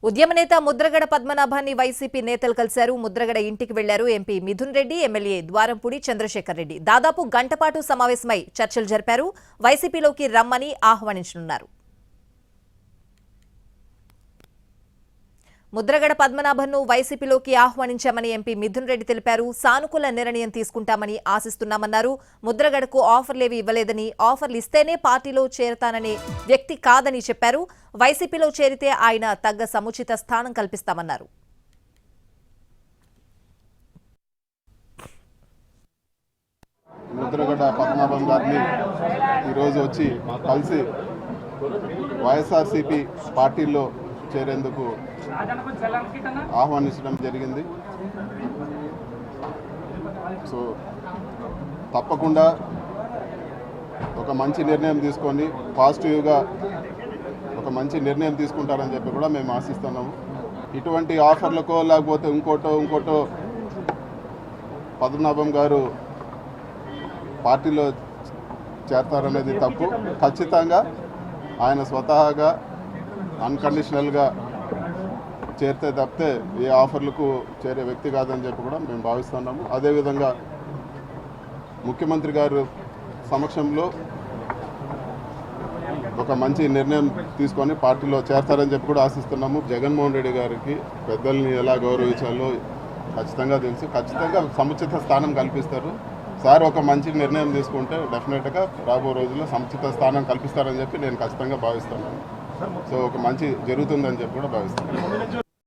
ఉద్యమ నేత ముద్రగడ పద్మనాభాన్ని వైసీపీ నేతలు కలిశారు. ముద్రగడ ఇంటికి వెళ్లారు ఎంపీ మిథున్ రెడ్డి, ఎమ్మెల్యే ద్వారంపూడి చంద్రశేఖర్ రెడ్డి. దాదాపు గంట పాటు సమావేశమై చర్చలు జరిపారు. వైసీపీలోకి రమ్మని ఆహ్వానించనున్నారు. ముద్రగడ పద్మనాభన్ను వైసీపీలోకి ఆహ్వానించామని ఎంపీ మిథున్ రెడ్డి తెలిపారు. సానుకూల నిర్ణయం తీసుకుంటామని ఆశిస్తున్నామన్నారు. ముద్రగడకు ఆఫర్లేవి ఇవ్వలేదని, ఆఫర్లు ఇస్తేనే పార్టీలో చేరతాననే వ్యక్తి కాదని చెప్పారు. వైసీపీలో చేరితే ఆయన తగ్గ సముచిత స్థానం కల్పిస్తామన్నారు. ముద్రగడ పద్మనాభం గారిని ఈరోజు వచ్చి కలిసి వైఎస్ఆర్సీపీ పార్టీలో చేరేందుకు ఆహ్వానించడం జరిగింది. సో తప్పకుండా ఒక మంచి నిర్ణయం తీసుకొని పాజిటివ్గా ఒక మంచి నిర్ణయం తీసుకుంటారని చెప్పి కూడా మేము ఆశిస్తున్నాము. ఇటువంటి ఆఫర్లకో లేకపోతే ఇంకోటో పద్మనాభం గారు పార్టీలో చేరతారనేది తప్పు. ఖచ్చితంగా ఆయన స్వతహాగా అన్కండిషనల్గా చేరితే తప్పితే ఏ ఆఫర్లకు చేరే వ్యక్తి కాదని చెప్పి కూడా మేము భావిస్తున్నాము. అదేవిధంగా ముఖ్యమంత్రి గారు సమక్షంలో ఒక మంచి నిర్ణయం తీసుకొని పార్టీలో చేరతారని చెప్పి కూడా ఆశిస్తున్నాము. జగన్మోహన్ రెడ్డి గారికి పెద్దల్ని ఎలా గౌరవించాలో ఖచ్చితంగా తెలుసు. ఖచ్చితంగా సముచిత స్థానం కల్పిస్తారు. సార్ ఒక మంచి నిర్ణయం తీసుకుంటే డెఫినెట్గా రాబో రోజుల్లో సముచిత స్థానం కల్పిస్తారని చెప్పి నేను ఖచ్చితంగా భావిస్తున్నాను. సో ఒక మంచి జరుగుతుందని చెప్పి కూడా భావిస్తున్నాను.